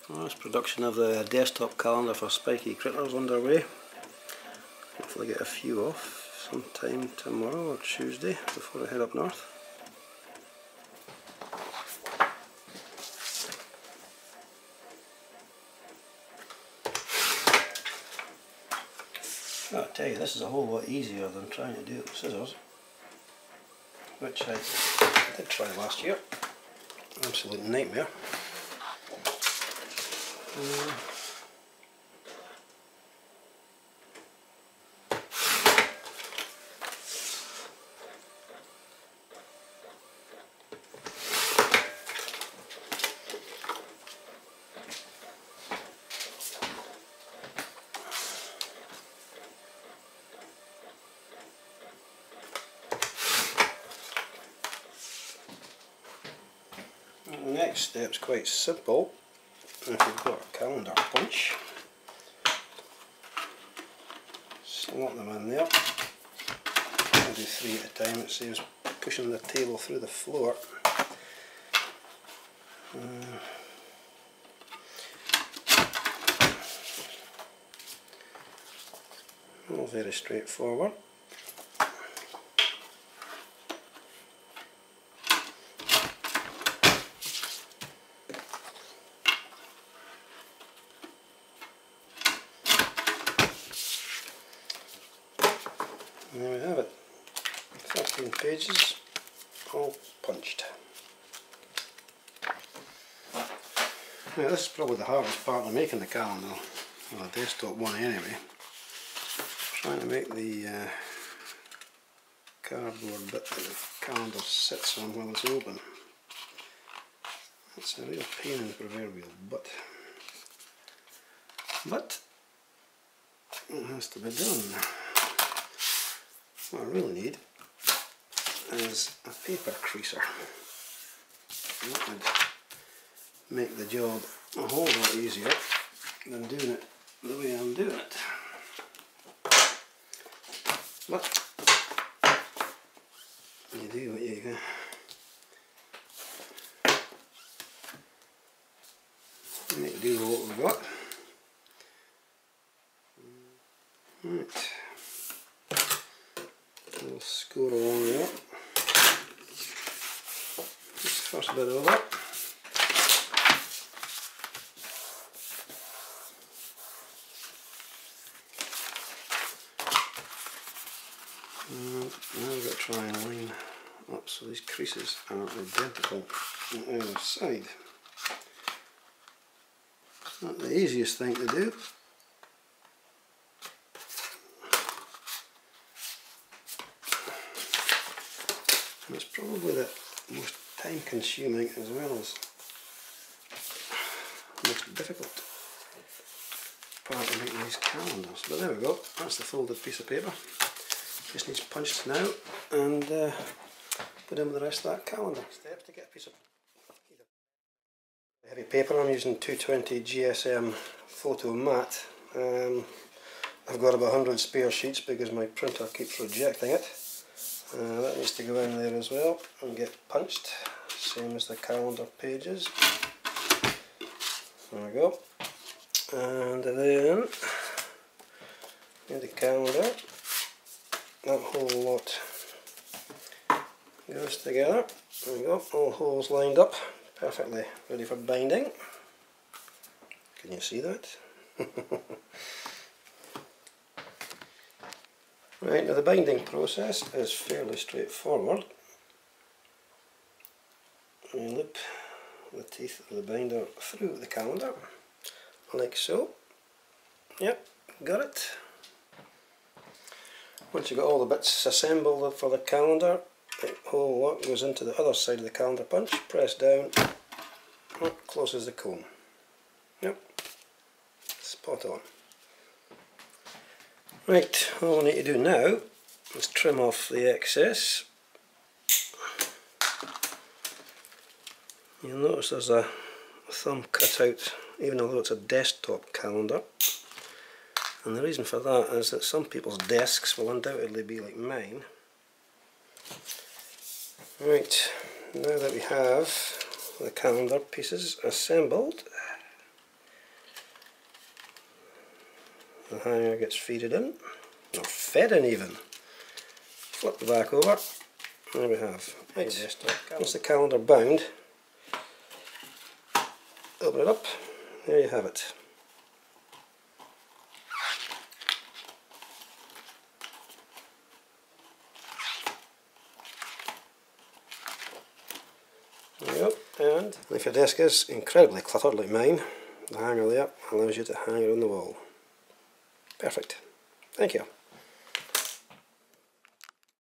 Well, this production of the desktop calendar for Spikey Critters underway. Hopefully get a few off sometime tomorrow or Tuesday before I head up north. I'll tell you, this is a whole lot easier than trying to do it with scissors, which I did try last year. Absolute nightmare. The next step's quite simple. If you've got a calendar punch, slot them in there. I'll do 3 at a time, it saves pushing the table through the floor. All very straightforward. And there we have it, 13 pages, all punched. Now this is probably the hardest part of making the calendar, well the desktop one anyway. Trying to make the cardboard bit that the calendar sits on while it's open. It's a real pain in the proverbial butt. But it has to be done. What I really need is a paper creaser. That would make the job a whole lot easier than doing it the way I'm doing it. But you do what you can. Make do with what we've got. Right. We'll score along there. This first bit over. And now we've got to try and line up so these creases are identical on either side. Not the easiest thing to do. And it's probably the most time consuming as well as most difficult part of making these calendars. But there we go, that's the folded piece of paper. Just needs punched now and put in with the rest of that calendar. Steps to get a piece of heavy paper. I'm using 220 GSM photo mat. I've got about 100 spare sheets because my printer keeps rejecting it. That needs to go in there as well and get punched, same as the calendar pages. There we go. And then in the calendar, that whole lot goes together. There we go, all holes lined up, perfectly ready for binding. Can you see that? Right, now the binding process is fairly straightforward. You loop the teeth of the binder through the calendar, like so. Yep, got it. Once you've got all the bits assembled for the calendar, the whole lot goes into the other side of the calendar punch, press down, it closes the comb. Yep, spot on. Right, all we need to do now is trim off the excess. You'll notice there's a thumb cut out, even although it's a desktop calendar. And the reason for that is that some people's desks will undoubtedly be like mine. Right, now that we have the calendar pieces assembled, the hanger gets feeded in, or fed in even. Flip the back over, there we have. Right, once the calendar bound, open it up, there you have it. There you go, and if your desk is incredibly cluttered like mine, the hanger there allows you to hang it on the wall. Perfect. Thank you.